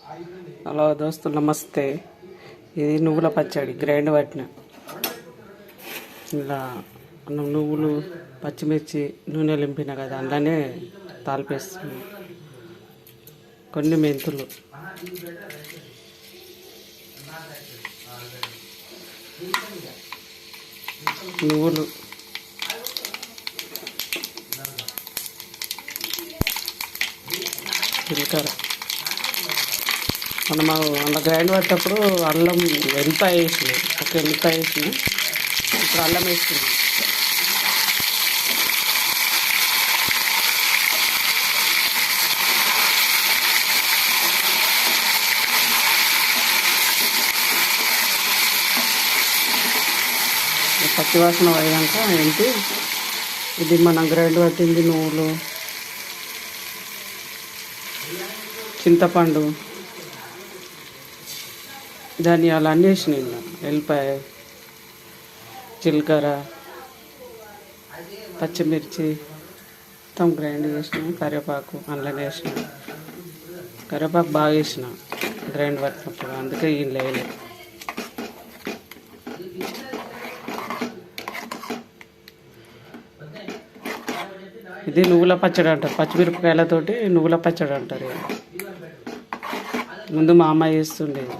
Hello దోస్తులు నమస్తే. ఇది నువ్వుల పచ్చడి గ్రైండ్ పట్టిన. ఇలా నువ్వులు పచ్చిమిర్చి నూనె లింపిన కదా, అందులోనే తాలిపేస్తుంది. కొన్ని మెంతులు, నువ్వులు, జీలకర్ర. మనం అలా గ్రైండ్ పట్టేటప్పుడు అల్లం ఎల్లిపాయ వేసిన, ఒక ఎల్లిపాయ వేసిన. ఇప్పుడు అల్లం వేస్తున్నాం. పచ్చివాసన పోయాక ఏంటి, ఇది మనం గ్రైండ్ పట్టింది నువ్వులు, చింతపండు, ధనియాలు అన్నీ వేసినాయి. ఎల్లిపాయ, జీలకర్ర, పచ్చిమిర్చి మొత్తం గ్రైండ్ చేసిన. కరివేపాకు అందులోనే వేసిన. కరివేపాకు బాగా వేసిన గ్రైండ్ పట్టినప్పుడు, అందుకే ఈ లేయలే. ఇది నువ్వుల పచ్చడి అంటారు, పచ్చిమిరపకాయలతోటి నువ్వుల పచ్చడి అంటారు. ముందు మా అమ్మ చేస్తుండేది.